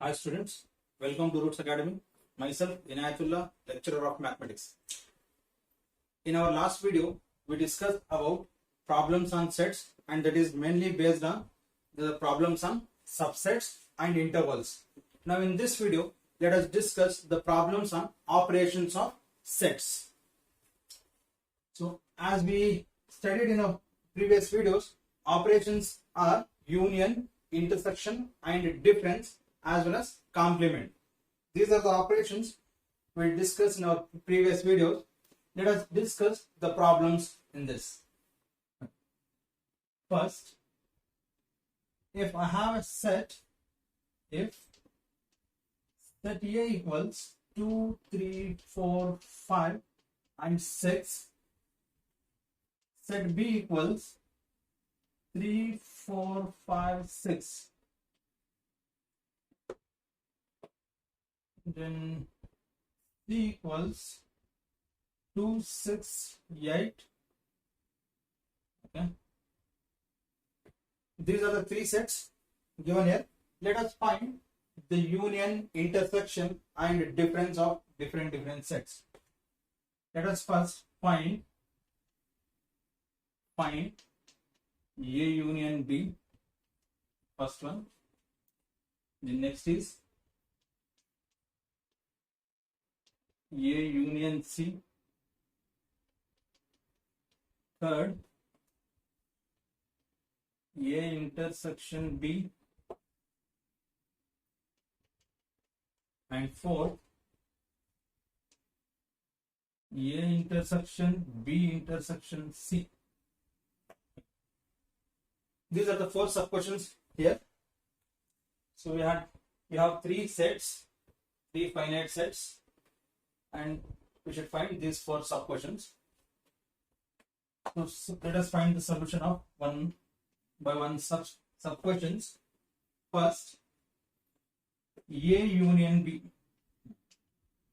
Hi students, welcome to Roots Academy. Myself Inayatullah, lecturer of mathematics. In our last video, we discussed about problems on sets, and that is mainly based on the problems on subsets and intervals. Now in this video, let us discuss the problems on operations of sets. So as we studied in our previous videos, operations are union, intersection and difference as well as complement. These are the operations we discussed in our previous videos. Let us discuss the problems in this. First, if I have a set, if set A equals 2, 3, 4, 5 and 6, set B equals 3, 4, 5, 6, then C equals 2, 6, 8. Okay, these are the three sets given here. Let us find the union, intersection and difference of different sets. Let us first find A union B, first one. The next is A union C, third A intersection B, and fourth A intersection B intersection C. These are the four sub-questions here. So we have three sets, three finite sets, and we should find these four sub-questions. So let us find the solution of one by one sub-questions. First, A union B.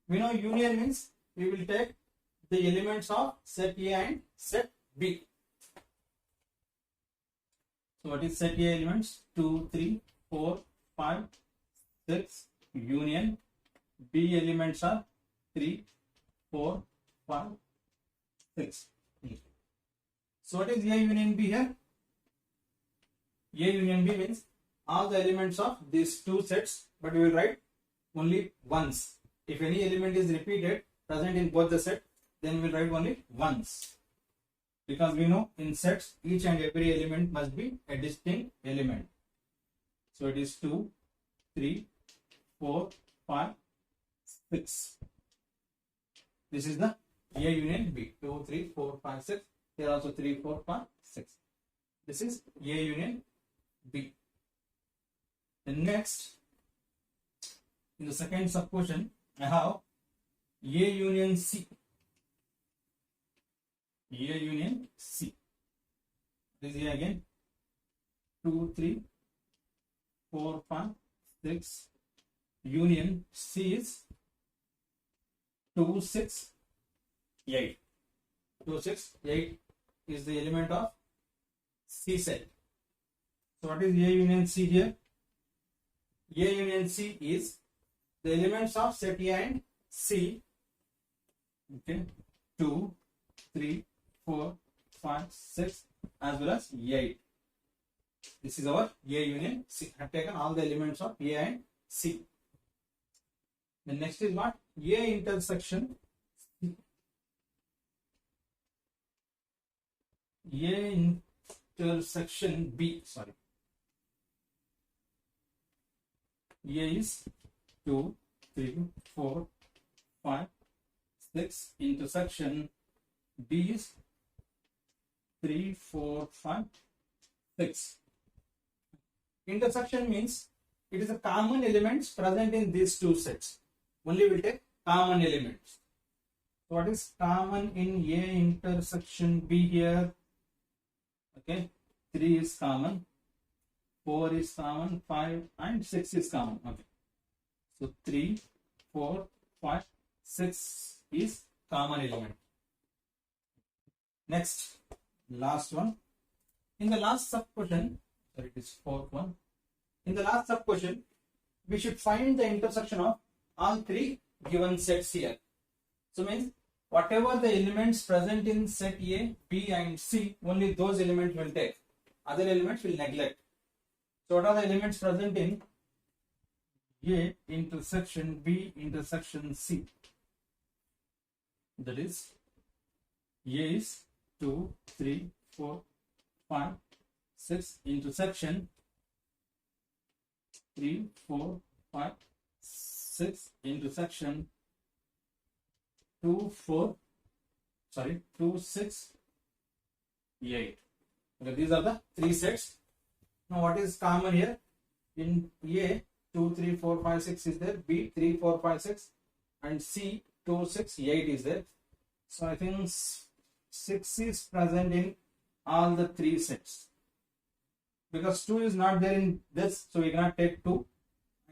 We know union means we will take the elements of set A and set B. So what is set A elements? 2, 3, 4, 5, 6. Union B elements are 3, 4, 5, 6. So what is A union B here? A union B means all the elements of these two sets, but we will write only once. If any element is repeated, present in both the set, then we will write only once. Because we know in sets, each and every element must be a distinct element. So it is 2, 3, 4, 5, 6. This is the A union B. 2, 3, 4, 5, 6. Here also 3, 4, 5, 6. This is A union B. The next, in the second sub-question, I have A union C. A union C. This is again 2, 3, 4, 5, 6. Union C is 2, 6, 8. 2, 6, 8 is the element of C set. So what is A union C here? A union C is the elements of set A and C. Okay, 2, 3, 4, 5, 6 as well as 8. This is our A union C. I have taken all the elements of A and C. The next is what? A intersection C. A intersection B. Sorry. A is 2, 3, 4, 5, 6. Intersection B is 3, 4, 5, 6. Intersection means it is a common elements present in these two sets. Only we will take common elements. So what is common in A intersection B here? Okay, 3 is common, 4 is common, 5 and 6 is common. Okay, so 3, 4, 5, 6 is common element. Next, last one. In the last sub question, sorry, it is fourth one. In the last sub question, we should find the intersection of all three given sets here. So means whatever the elements present in set A, B and C, only those elements will take. Other elements will neglect. So what are the elements present in A intersection B intersection C? That is, A is 2, 3, 4, 5, 6 intersection 3, 4, 5, 6 intersection 2, 6, 8. Okay, these are the three sets. Now what is common here? In A, 2, 3, 4, 5, 6 is there, B, 3, 4, 5, 6, and C, 2, 6, 8 is there. So I think 6 is present in all the three sets. Because 2 is not there in this, so we cannot take 2.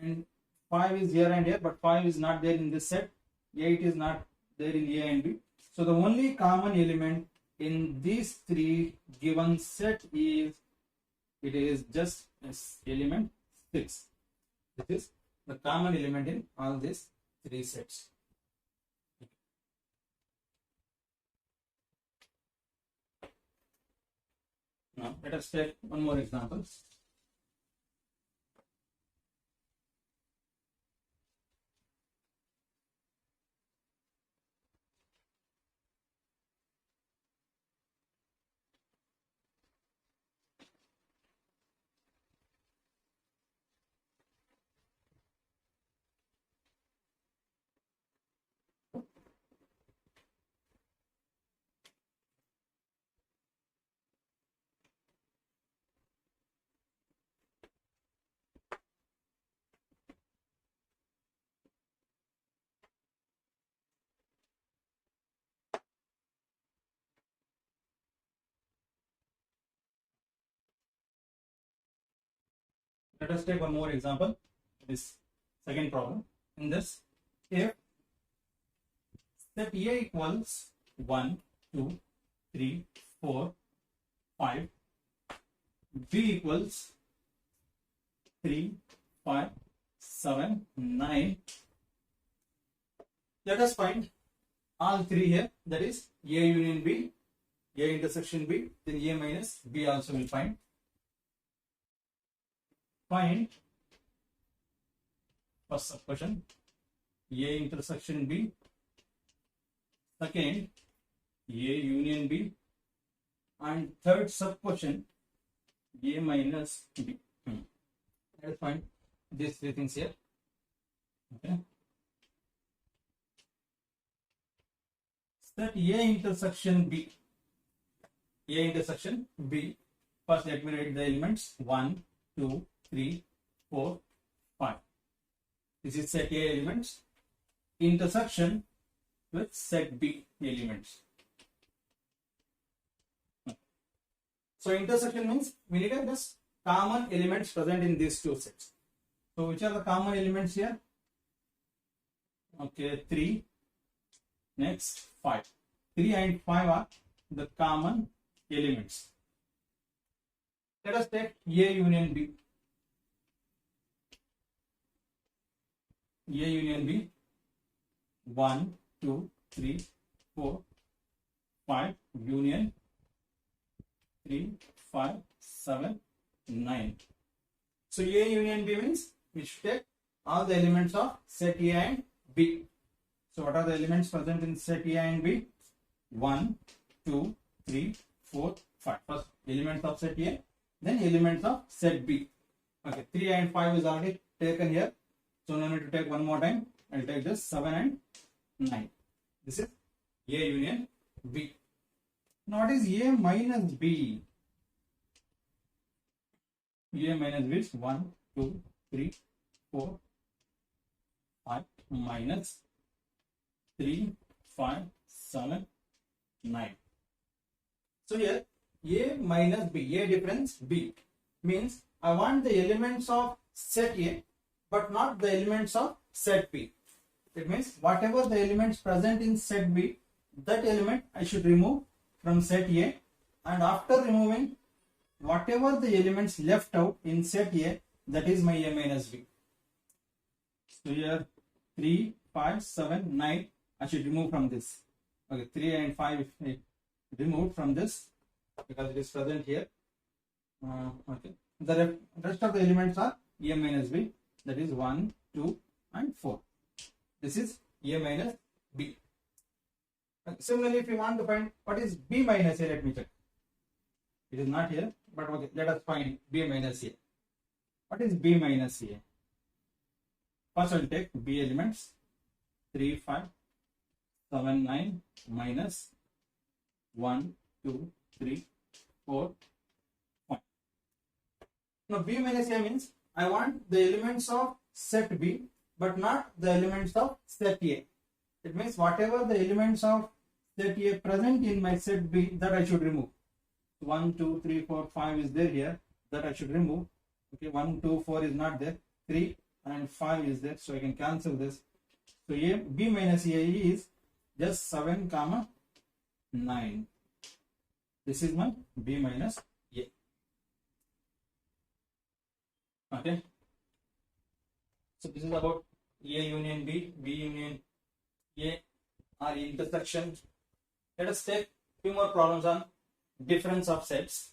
And 5 is here and here, but 5 is not there in this set. 8 is not there in A and B. So the only common element in these three given set is, it is just element 6. This is the common element in all these three sets. Now let us take one more example. Let us take one more example. This second problem. In this, if set A equals 1, 2, 3, 4, 5, B equals 3, 5, 7, 9. Let us find all three here. That is A union B, A intersection B, then A minus B also will find. Find first subquotient A intersection B, second A union B, and third subquotient A minus B. Let us find these three things here. Okay. Set A intersection B. A intersection B. First, let me write the elements 1, 2, 3, 4, 5. This is set A elements. Intersection with set B elements. So intersection means we need the common elements present in these two sets. So which are the common elements here? Okay, 3. Next 5. 3 and 5 are the common elements. Let us take A union B. A union B, 1, 2, 3, 4, 5, union 3, 5, 7, 9. So A union B means we should take all the elements of set A and B. So what are the elements present in set A and B? 1, 2, 3, 4, 5. First elements of set A, then elements of set B. Okay, 3 and 5 is already taken here. So no need to take one more time. I'll take this 7 and 9. This is A union B. Now what is A minus B? A minus B is 1, 2, 3, 4, 5 minus 3, 5, 7, 9. So here A minus B, A difference B means I want the elements of set A but not the elements of set B. It means whatever the elements present in set B, that element I should remove from set A, and after removing whatever the elements left out in set A, that is my A minus B. So here 3, 5, 7, 9. I should remove from this. Okay, 3 and 5 removed from this because it is present here. Okay. The rest of the elements are A minus B. That is 1, 2, and 4. This is A minus B. Similarly, if you want to find what is B minus A, let me check. It is not here, but okay, let us find B minus A. What is B minus A? First, I will take B elements 3, 5, 7, 9 minus 1, 2, 3, 4, 5. Now, B minus A means I want the elements of set B, but not the elements of set A. It means whatever the elements of set A present in my set B, that I should remove. 1, 2, 3, 4, 5 is there here, that I should remove. Okay, 1, 2, 4 is not there, 3 and 5 is there, so I can cancel this. So B minus A is just 7, 9. This is my B minus A. Okay. So this is about A union B, B union A are intersection. Let us take few more problems on difference of sets.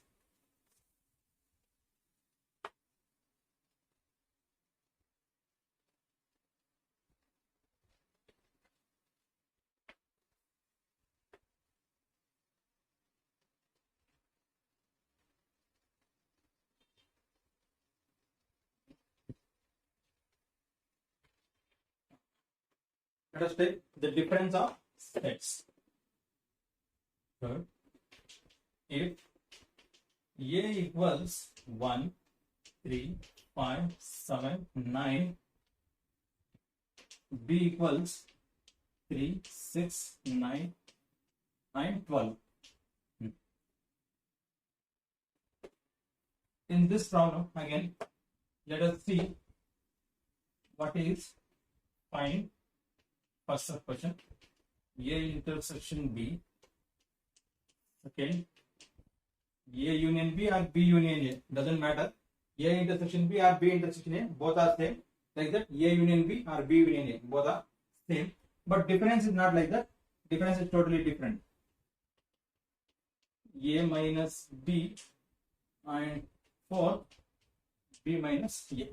Let us take the difference of sets. Third, if A equals 1, 3, 5, 7, 9, B equals 3, 6, 9, 12. In this problem, again, let us see what is find first question A intersection B. Okay, A union B or B union A, doesn't matter. A intersection B or B intersection A, both are same. Like that, A union B or B union A, both are same. But difference is not like that. Difference is totally different. A minus B and 4 B minus A.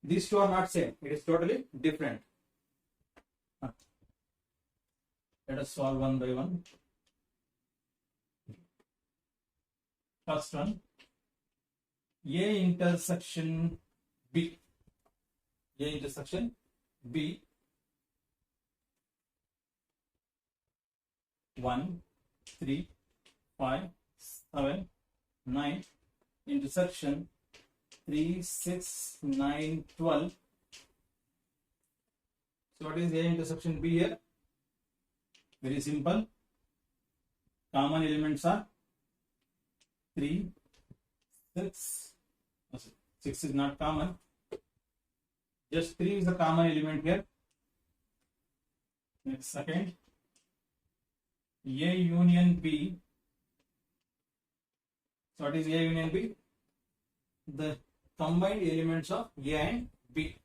These two are not same. It is totally different. Let us solve one by one. First one, A intersection B. A intersection B. 1, 3, 5, 7, 9. Intersection 3, 6, 9, 12. So what is A intersection B here? Very simple. Common elements are 3, 6. 6 is not common. Just 3 is the common element here. Next, second, A union B. So what is A union B? The combined elements of A and B.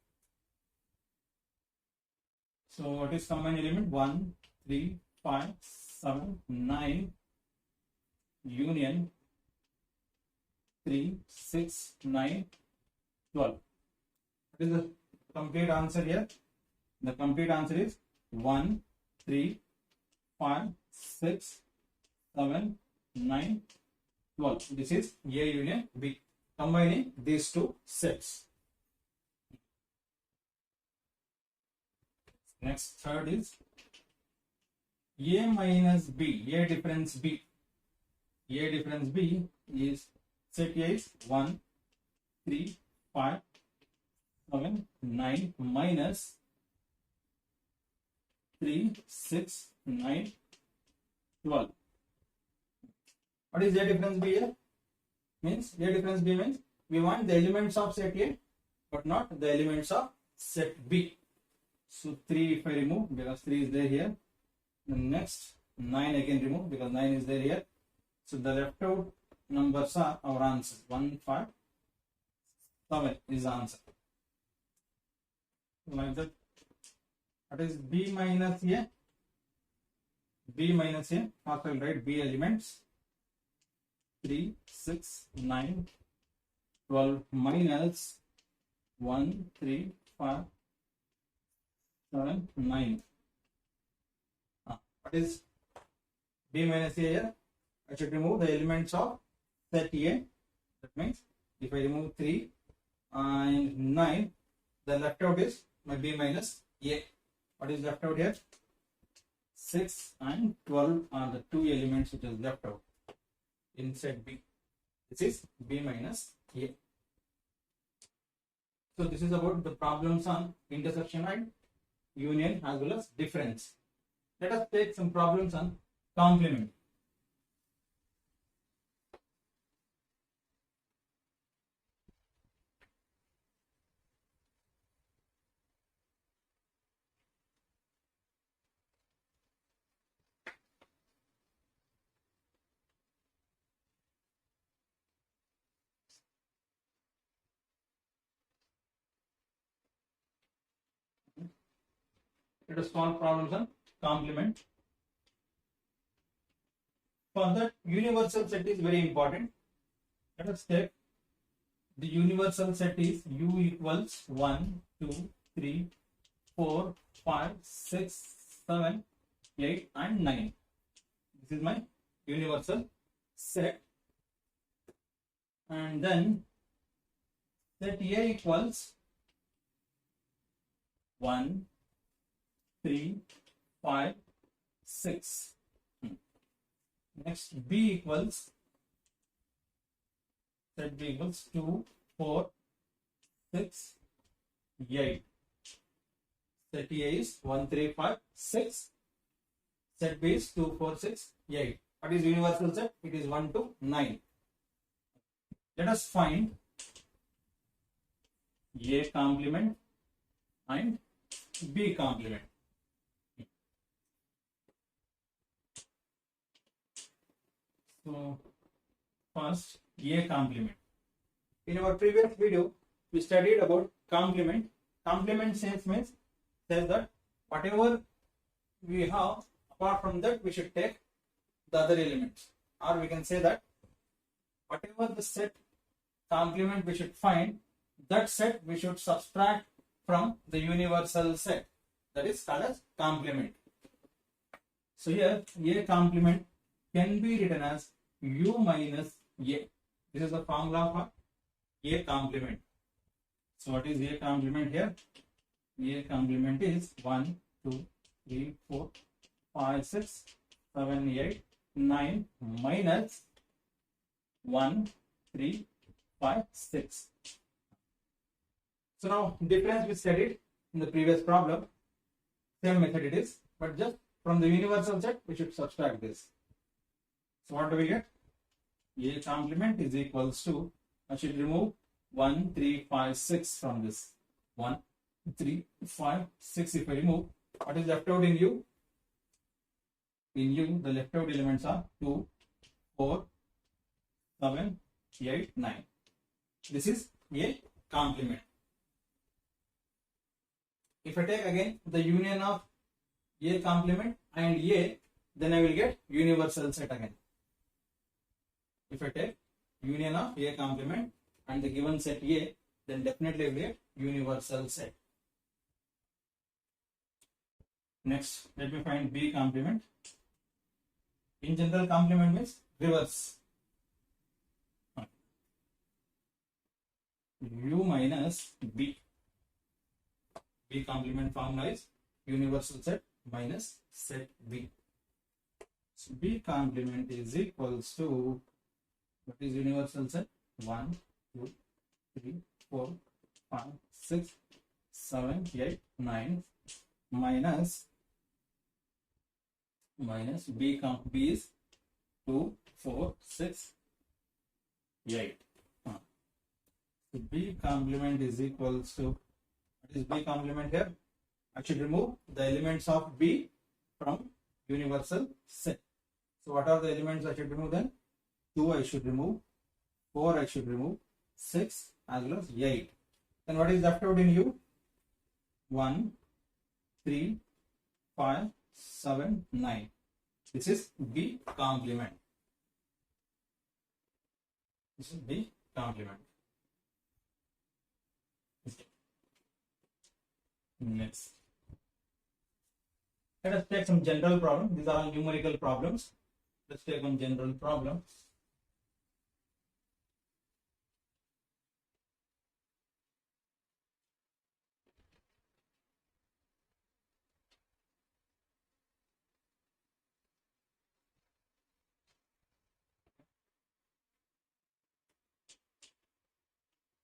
So what is combined element? 1, 3, 5, 7, 9 union 3, 6, 9, 12. What is the complete answer here? The complete answer is 1, 3, 5, 6, 7, 9, 12. This is A union B, combining these two sets. Next, third is A minus B, A difference B. A difference B is set A is 1, 3, 5, 7, 9 minus 3, 6, 9, 12. What is A difference B here? Means A difference B means we want the elements of set A but not the elements of set B. So 3 if I remove because 3 is there here. The next 9 again remove because 9 is there here. So the left out numbers are our answer. 1, 5, 7 is the answer. like that. What is B minus A? B minus A. First I will write B elements. 3, 6, 9, 12 minus 1, 3, 5, 7, 9. What is B minus A here? I should remove the elements of set A. That means if I remove 3 and 9, the left out is my B minus A. What is left out here? 6 and 12 are the two elements which is left out in set B. This is B minus A. So this is about the problems on intersection and union as well as difference. Let us take some problems on complement. Let us solve problems on complement. For that, universal set is very important. Let us take the universal set is U equals 1, 2, 3, 4, 5, 6, 7, 8 and 9. This is my universal set. And then set A equals 1, 3, 5, 6. Next B equals, set B equals 2, 4, 6, 8. Set A is 1, 3, 5, 6. Set B is 2, 4, 6, 8. What is universal set? It is 1 to 9. Let us find A complement and B complement. So first A complement. In our previous video, we studied about complement. Complement sense means says that whatever we have, apart from that, we should take the other elements. Or we can say that whatever the set complement we should find, that set we should subtract from the universal set. That is called as complement. So here A complement can be written as U minus A. This is the formula for A complement. So what is A complement here? A complement is 1, 2, 3, 4, 5, 6, 7, 8, 9 minus 1, 3, 5, 6. So now difference we studied in the previous problem. Same method it is, but just from the universal set we should subtract this. So what do we get? A complement is equals to, I should remove 1, 3, 5, 6 from this. 1, 3, 5, 6 if I remove, what is left out in U? In U, the left out elements are 2, 4, 7, 8, 9. This is A complement. If I take again the union of A complement and A, then I will get universal set again. If I take union of A complement and the given set A, then definitely I will get universal set. Next, let me find B complement. In general, complement means reverse. U minus B. B complement formula is universal set minus set B. So B complement is equals to, what is universal set? 1, 2, 3, 4, 5, 6, 7, 8, 9 minus B is 2, 4, 6, 8. So B complement is equals to, what is B complement here? I should remove the elements of B from universal set. So what are the elements I should remove then? 2 I should remove, 4 I should remove, 6 as well as 8. Then what is left out in U? 1, 3, 5, 7, 9. This is B complement. This is B complement. Next, let us take some general problem. These are all numerical problems. Let's take one general problem.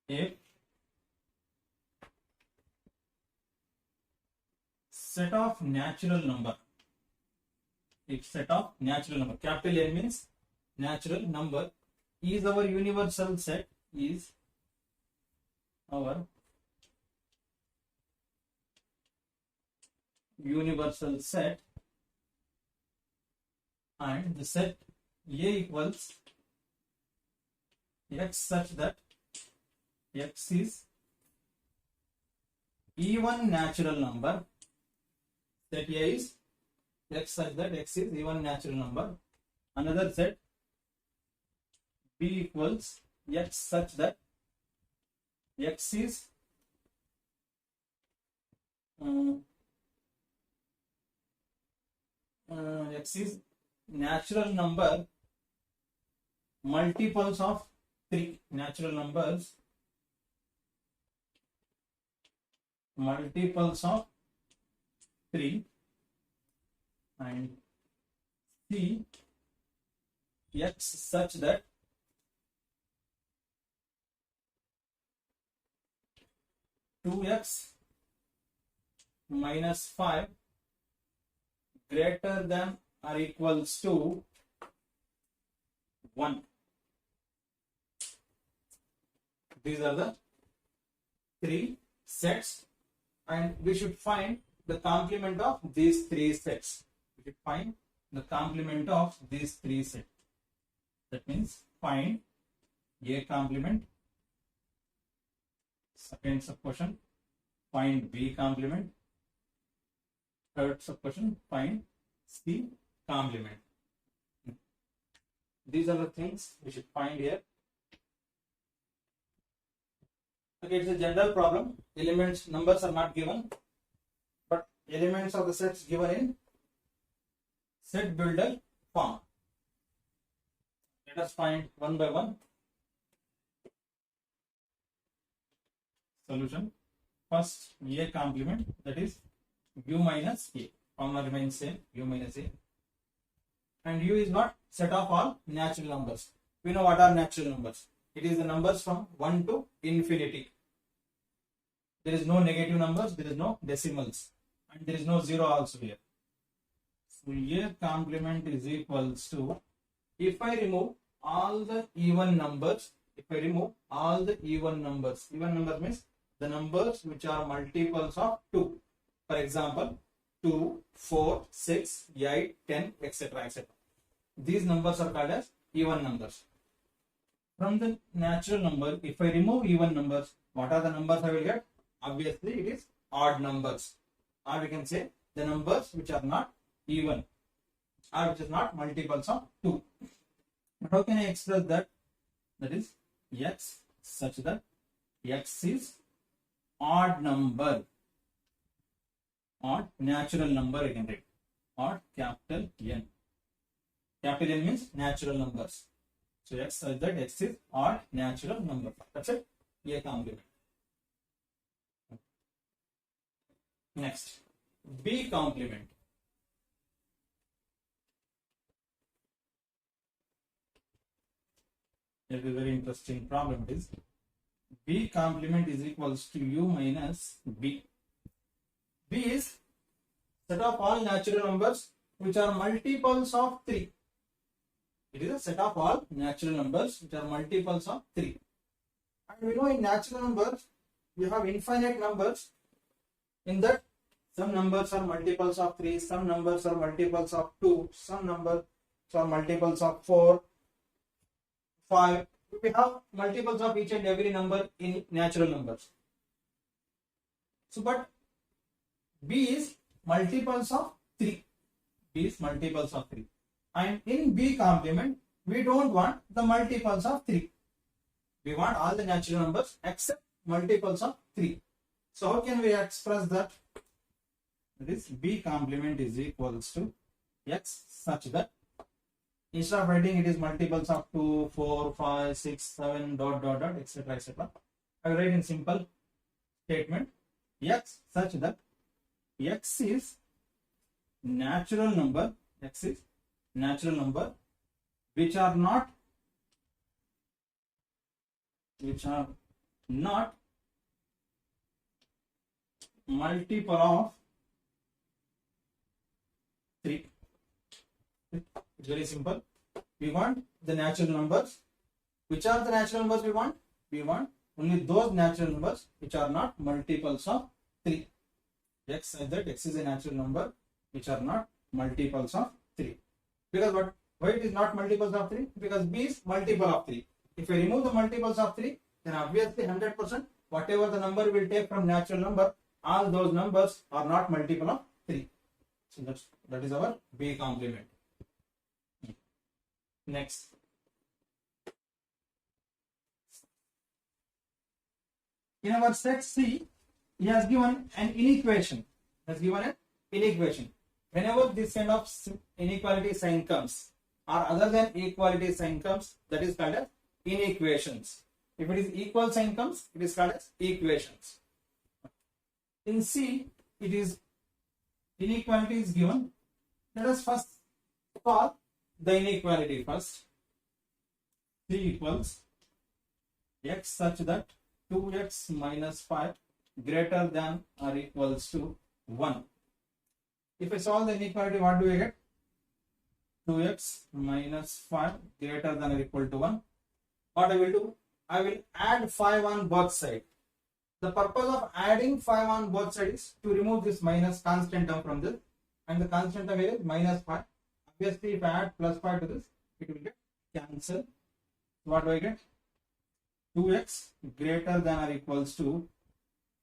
If set of natural number, capital N means natural number, is our universal set, is our universal set, and the set A equals X such that X is even natural number. Set A is X such that X is even natural number. Another set B equals X such that X is natural number multiples of 3. Natural numbers multiples of 3, and C X such that two X minus 5 greater than or equals to 1. These are the 3 sets, and we should find the complement of these 3 sets. We should find the complement of these 3 sets. That means find A complement. Second sub question, find B complement. Third sub question, find C complement. These are the things we should find here. Okay, it's a general problem. Elements, numbers are not given, but elements of the sets given in set builder form. Let us find one by one. Solution. First, A complement, that is U minus A. Formula remains same, U minus A. And U is what? Set of all natural numbers. We know what are natural numbers. It is the numbers from 1 to infinity. There is no negative numbers, there is no decimals, and there is no 0 also here. So A complement is equals to, if I remove all the even numbers, even numbers means the numbers which are multiples of 2. For example, 2, 4, 6, 8, 10, etc. etc. These numbers are called as even numbers. From the natural number, if I remove even numbers, what are the numbers I will get? Obviously, it is odd numbers. Or we can say the numbers which are not even, or which is not multiples of 2. But how can I express that? That is X such that X is odd number, odd natural number, I can write, odd capital N. Capital N means natural numbers. So X such that X is odd natural number. That's it. A complement. Next, B complement. That is a very interesting problem. It is B complement is equals to U minus B. B is set of all natural numbers which are multiples of 3. It is a set of all natural numbers which are multiples of 3. And we know in natural numbers, we have infinite numbers. In that, some numbers are multiples of 3, some numbers are multiples of 2, some numbers are multiples of 4, 5. We have multiples of each and every number in natural numbers. So, but B is multiples of 3. B is multiples of 3. And in B complement, we don't want the multiples of 3. We want all the natural numbers except multiples of 3. So how can we express that? That is B complement is equals to X such that instead of writing it is multiples of 2, 4, 5, 6, 7, dot, dot, dot, etc. etc. I will write in simple statement X such that X is natural number, X is natural number which are not multiple of 3. It's very simple. We want the natural numbers. Which are the natural numbers we want? We want only those natural numbers which are not multiples of 3. X says that X is a natural number which are not multiples of 3. Because what? Why it is not multiples of 3? Because B is multiple of 3. If I remove the multiples of 3, then obviously 100% whatever the number will take from natural number, all those numbers are not multiple of 3. So that is our B complement. Next. In our set C, he has given an inequation. Whenever this kind of inequality sign comes, or other than equality sign comes, that is called as inequations. If it is equal sign comes, it is called as equations. In C, it is inequality is given. Let us first solve the inequality first. C equals X such that 2x minus 5 greater than or equals to 1. If I solve the inequality, what do we get? 2x minus 5 greater than or equal to 1. What I will do? I will add 5 on both sides. The purpose of adding 5 on both sides is to remove this minus constant term from this, and the constant term here is minus 5. Obviously, if I add plus 5 to this, it will get cancelled. What do I get? 2x greater than or equals to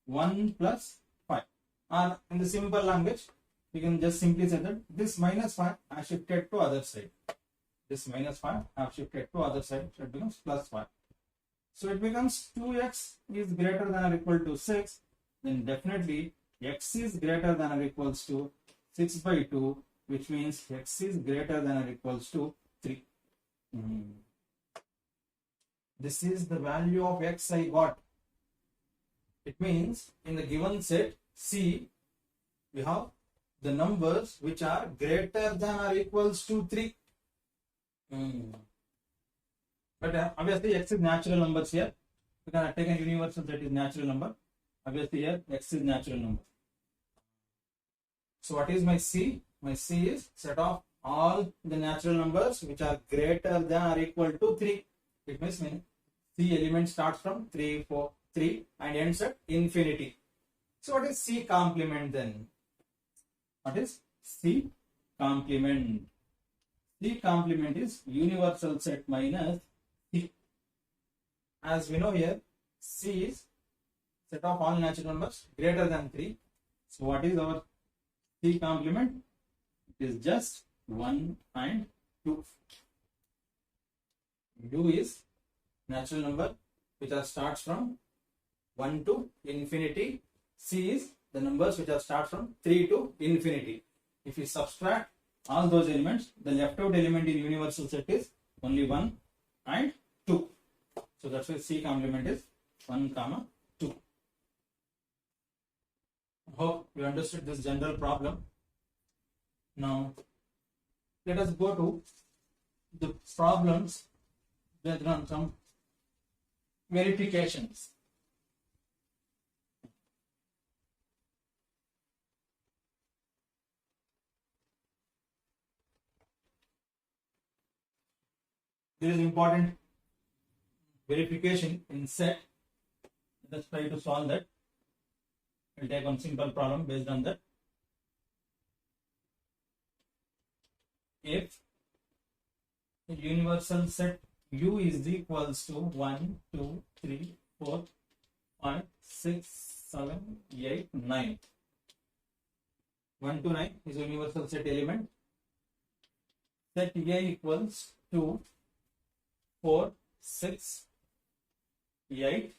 1 plus 5. Or in the simple language, we can just simply say that this minus 5 I have shifted to other side. This minus 5 I have shifted to other side, so it becomes plus 5. So it becomes 2x is greater than or equal to 6. Then definitely x is greater than or equals to 6 by 2, which means x is greater than or equals to 3. This is the value of x I got. It means in the given set C, we have the numbers which are greater than or equals to 3. But obviously x is natural numbers here. We can take a universal that is natural number. Obviously here x is natural number. So what is my C? My C is set of all the natural numbers which are greater than or equal to 3. It means C element starts from 3 and ends at infinity. So what is C complement then? What is C complement? C complement is universal set minus C. As we know here, C is set of all natural numbers greater than 3. So what is our C complement? It is just 1 and 2. U is natural number which are starts from 1 to infinity. C is the numbers which are start from 3 to infinity. If we subtract all those elements, the left out element in universal set is only 1 and 2. So that's why C complement is 1, 2. Hope you understood this general problem. Now let us go to the problems based on some verifications. This is important verification in set. Let's try to solve that. We'll take one simple problem based on that. If the universal set U is equals to 1, 2, 3, 4, 5, 6, 7, 8, 9. 1 to 9 is a universal set element. Set A equals 2, 4, 6, 8.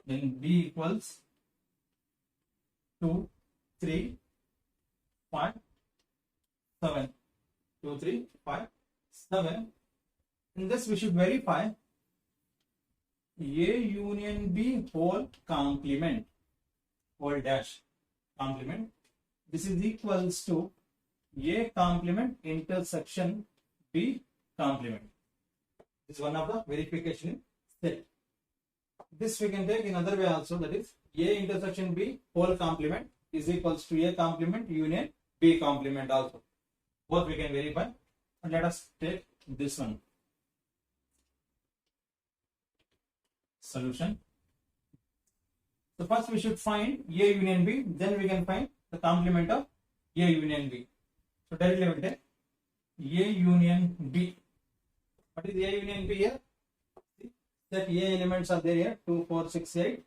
Then B equals 2, 3, 5, 7. 2, 3, 5, 7. In this we should verify A union B whole complement, whole dash complement. This is equals to A complement intersection B complement. This is one of the verification in set. This we can take in other way also, that is A intersection B whole complement is equals to A complement union B complement also. Both we can verify. And let us take this one. Solution. So first we should find A union B, then we can find the complement of A union B. So directly we will take A union B. What is A union B here? That A elements are there here, 2, 4, 6, 8.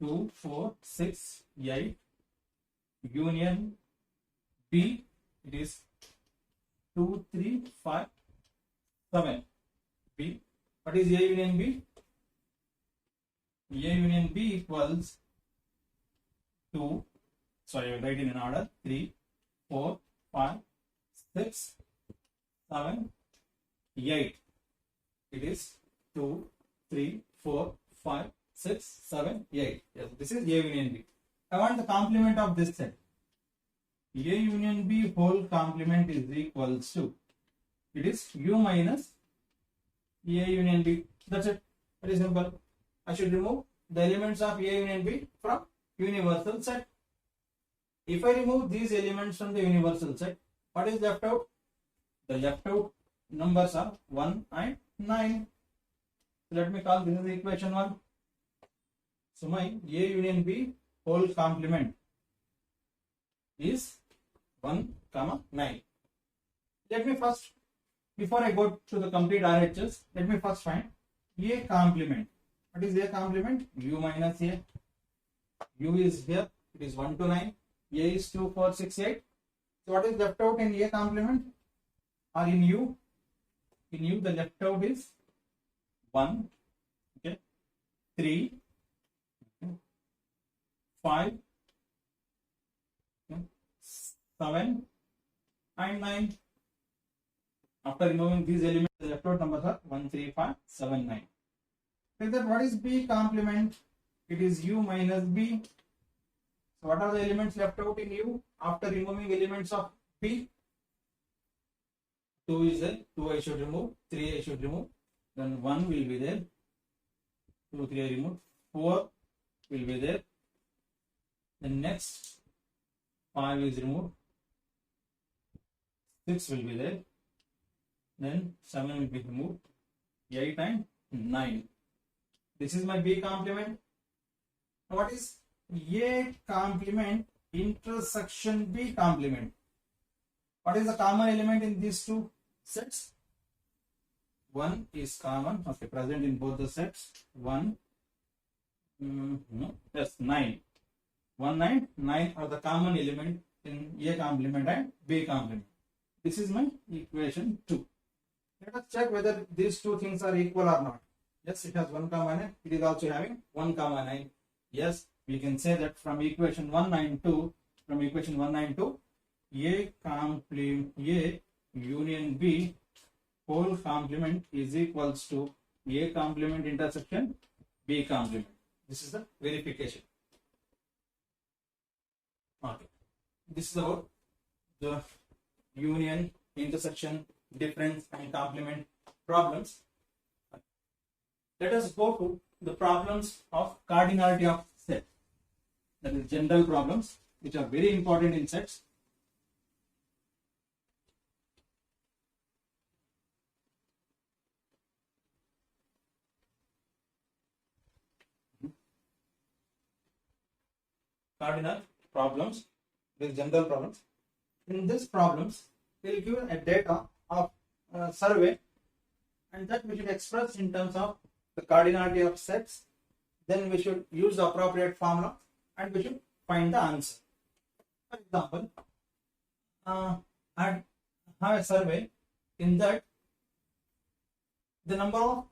2, 4, 6, 8. Union B, it is 2, 3, 5, 7. B. What is A union B? A union B equals 2, sorry, I will write it in order, 3, 4, 5, 6, 7, 8. It is 2, 3, 4, 5, 6, 7, 8. Yes, this is A union B. I want the complement of this set. A union B whole complement is equals to, it is U minus A union B. That's it. Very simple. I should remove the elements of A union B from universal set. If I remove these elements from the universal set, what is left out? The left out numbers are 1 and 9. So let me call this is equation 1. So my A union B whole complement is 1, 9. Let me first, before I go to the complete RHS, let me first find A complement. What is A complement? U minus A. U is here, it is 1 to 9. A is 2, 4, 6, 8. So what is left out in A complement or in U? In U the left out is 1, okay, 3, 5, 7 and 9. After removing these elements, the left out numbers are 1, 3, 5, 7, 9. Like that, what is B complement? It is U minus B. So what are the elements left out in U after removing elements of B? 2 is there, 2 I should remove, 3 I should remove, then 1 will be there, 2, 3 I remove, 4 will be there, then next 5 is removed, 6 will be there, then 7 will be removed, 8 and 9. This is my B complement. Now what is A complement intersection B complement? What is the common element in these two sets? 1 is common, okay, present in both the sets. 1, no, yes, 9. 1, 9, 9 are the common element in A complement and B complement. This is my equation 2. Let us check whether these two things are equal or not. Yes, it has 1, 9. It is also having 1, 9. Yes, we can say that from equation 192, A complement, A union B whole complement is equals to A complement intersection B complement. This is the verification. Okay. This is about the union, intersection, difference and complement problems. Let us go to the problems of cardinality of set. That is general problems which are very important in sets. Cardinal problems, these general problems. In these problems, we will give a data of survey, and that we should express in terms of the cardinality of sets. Then we should use the appropriate formula and we should find the answer. For example, I have a survey. In that, the number of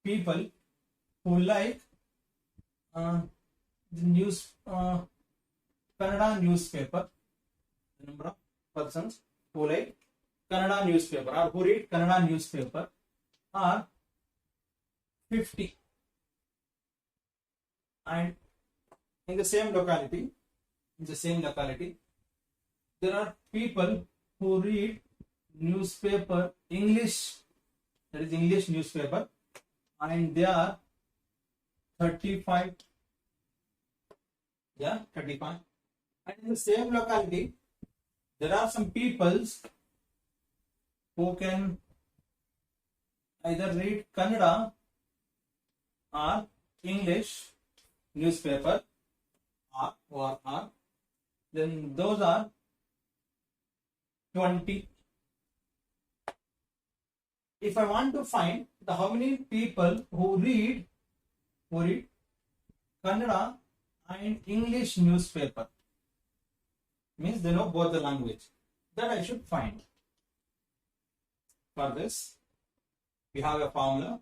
people who like the Kannada newspaper, the number of persons who like Kannada newspaper or who read Kannada newspaper are 50, and in the same locality, there are people who read newspaper English, that is English newspaper, and they are 35. Yeah, 35. And in the same locality, there are some peoples who can either read Kannada or English newspaper, or then those are 20. If I want to find the how many people who read Kannada and English newspaper, means they know both the language, that I should find. For this, we have a formula,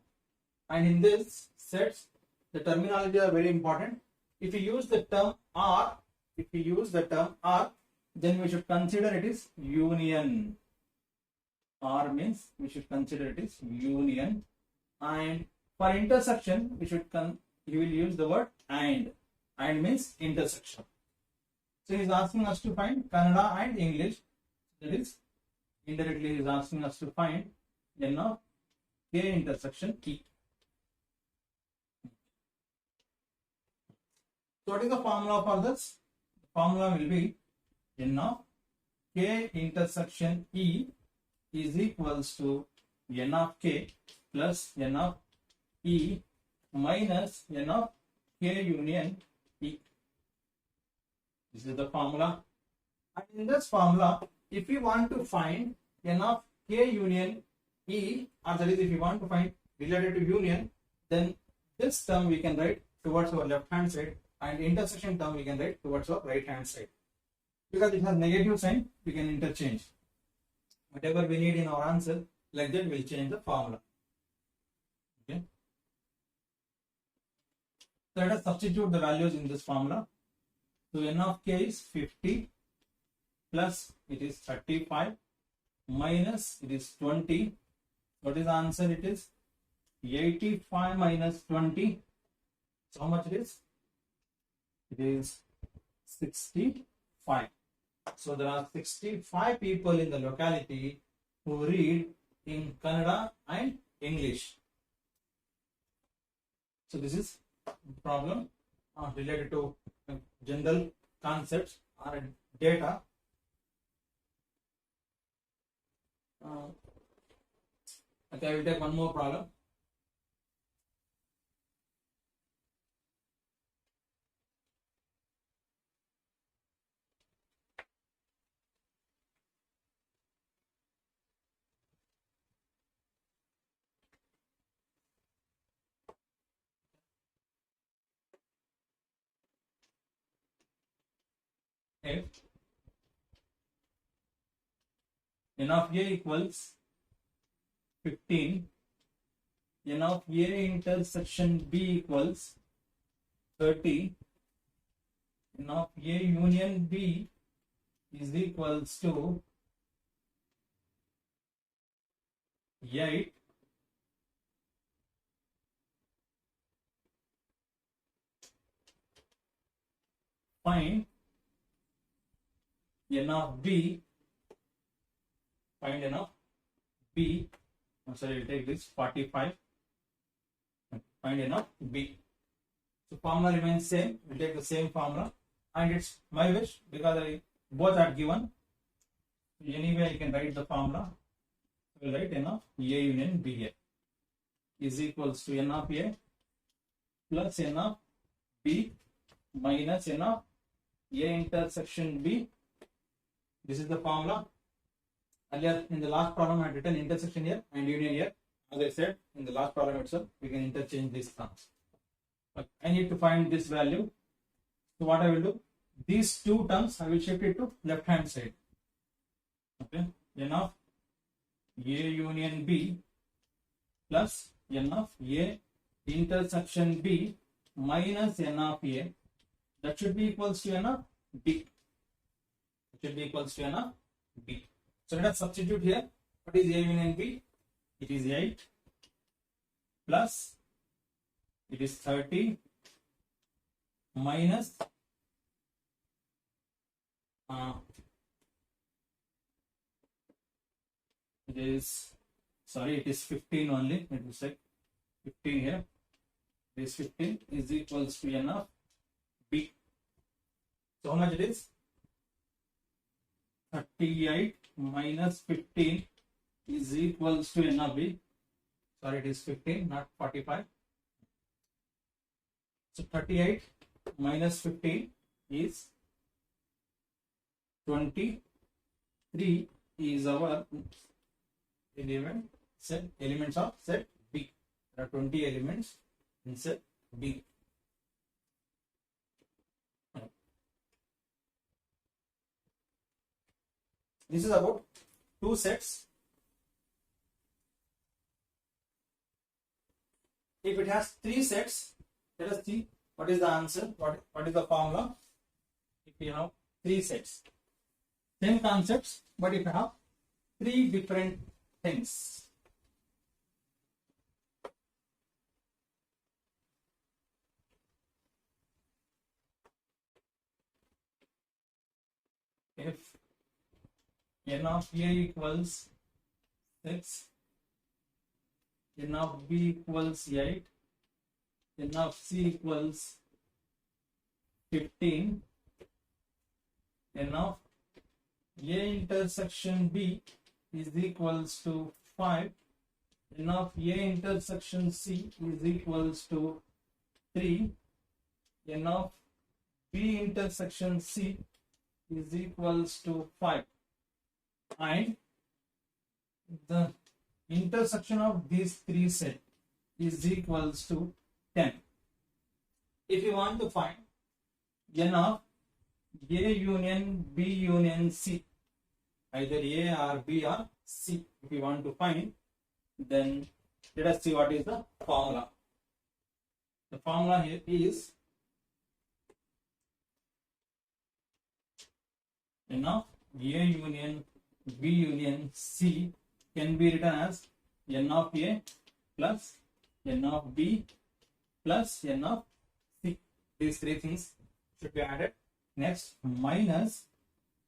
and in this sets the terminology are very important. If you use the term or, then we should consider it is union. Or means we should consider it is union, and for intersection you will use the word and means intersection. So he is asking us to find Kannada and English, that is indirectly he is asking us to find N of K intersection E. So what is the formula for this? The formula will be N of K intersection E is equals to N of K plus N of E minus N of K union E. This is the formula. And in this formula, if you want to find N of K union E, or that is if you want to find related to union, then this term we can write towards our left hand side, and intersection term we can write towards our right hand side. Because it has negative sign, we can interchange. Whatever we need in our answer, like that we'll change the formula. Okay. So let us substitute the values in this formula. So N of K is 50 plus it is 35 minus it is 20. What is the answer? It is 85 minus 20. So how much it is? It is 65. So there are 65 people in the locality who read in Kannada and English. So this is problem related to general concepts or data. Okay, I will take one more problem. If N of A equals 15, N of A intersection B equals 30, N of A union B is equals to 8, find N of B, find N of B, I'm sorry, we'll take this 45, find N of B. So formula remains same, we'll take the same formula, and it's my wish because both are given. Anyway, I can write the formula. We'll write N of A union B here is equals to N of A plus N of B minus N of A intersection B. This is the formula. Earlier in the last problem I had written intersection here and union here. As I said in the last problem itself, we can interchange these terms. But I need to find this value. So what I will do, these two terms I will shift it to left hand side. Okay, n of A union B plus n of A intersection B minus n of A, that should be equals to n of B. It should be equals to n of B. So let us substitute here. What is A union B? It is 8 plus it is 30 minus it is, sorry, it is 15 only. Let me check. 15 here. This 15 is equals to n of B. So how much it is? 38 minus 15 is equals to n of B. Sorry, it is 15, not 45. So 38 minus 15 is 23 is our elements of set B. There are 20 elements in set B. This is about two sets. If it has three sets, let us see what is the answer, what is the formula. If you have three sets, same concepts, but if you have three different things. If n of A equals 6, n of B equals 8, n of C equals 15, n of A intersection B is equals to 5, n of A intersection C is equals to 3, n of B intersection C is equals to 5, and the intersection of these three sets is equals to 10. If you want to find n of A union B union C, either A or B or C, if you want to find, then let us see what is the formula. The formula here is n of A union B union C can be written as n of A plus n of B plus n of C. These three things should be added. Next, minus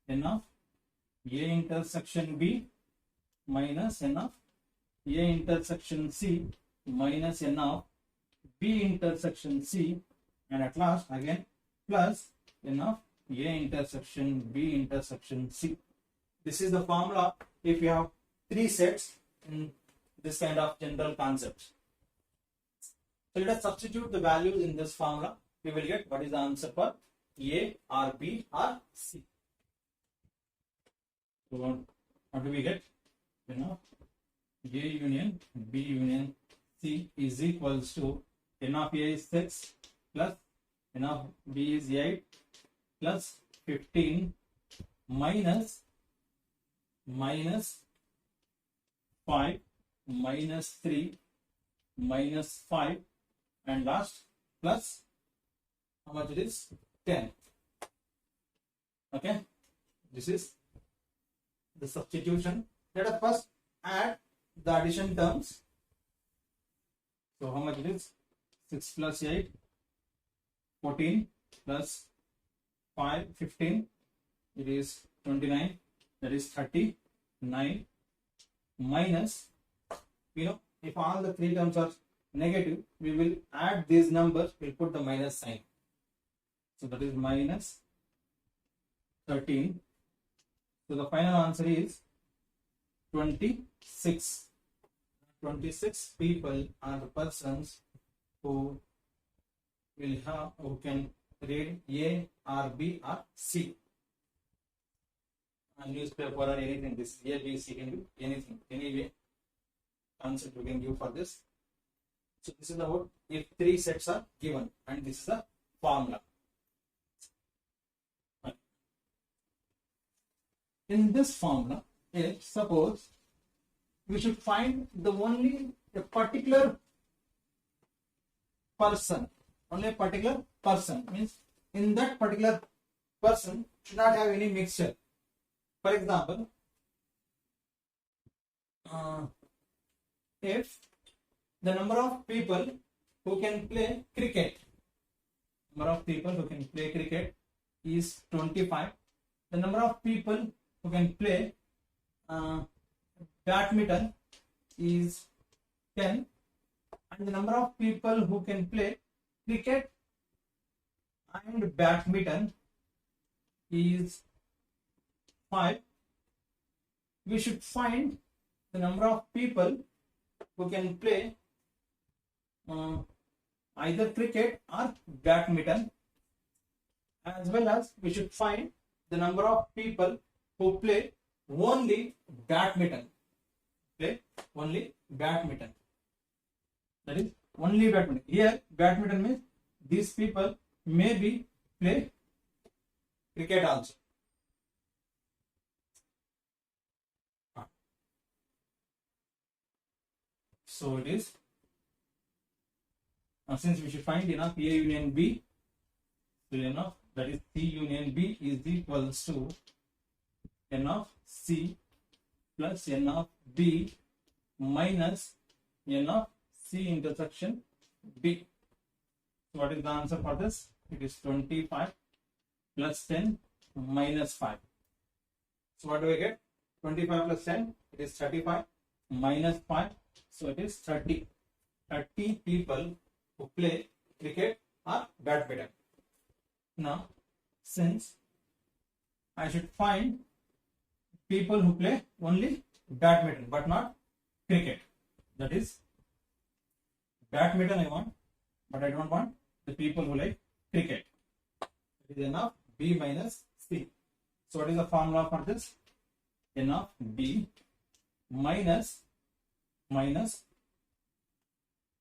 n of A intersection B minus n of A intersection C minus n of B intersection C, and at last again plus n of A intersection B intersection C. This is the formula if you have three sets in this kind of general concept. So let us substitute the values in this formula. We will get what is the answer for A or B or C. So what do we get? You know, A union B union C is equals to n of A is 6 plus n of B is 8 plus 15 minus 5 minus 3 minus 5 and last plus how much it is? 10. Okay, this is the substitution. Let us first add the addition terms. So how much it is? 6 plus 8, 14 plus 5, 15, it is 29, that is 39 minus, if all the three terms are negative, we will add these numbers, we'll put the minus sign. So that is minus 13. So the final answer is 26. 26 people are the persons who can read A or B or C. A newspaper or anything. This A, B, C can do anything, any way concept we can give for this. So this is about if three sets are given, and this is the formula. in this formula, if suppose we should find the only a particular person, only a particular person means in that particular person should not have any mixture. For example, if the number of people who can play cricket, number of people who can play cricket is 25. The number of people who can play badminton is 10, and the number of people who can play cricket and badminton is 5. We should find the number of people who can play either cricket or badminton, as well as we should find the number of people who play only badminton. Play only badminton. That is only badminton. Here badminton means these people maybe play cricket also. So it is, since we should find enough A union B, so n of, that is C union B is equals to n of C plus n of B minus n of C intersection B. So what is the answer for this? It is 25 plus 10 minus 5. So what do I get? 25 plus 10, it is 35 minus 5. So it is 30. 30 people who play cricket or badminton. Now, since I should find people who play only badminton but not cricket, that is badminton I want, but I don't want the people who like cricket. It is n of B minus C. So what is the formula for this? N of B minus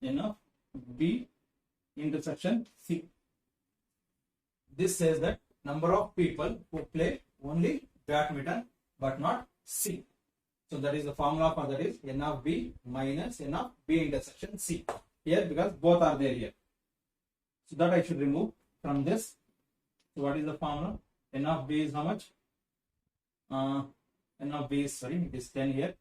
n of B intersection C. This says that number of people who play only badminton but not C. So that is the formula for that is n of B minus n of B intersection C. Here because both are there here. So that I should remove from this. So what is the formula? N of B is how much? N of B is, sorry, it is 10 here.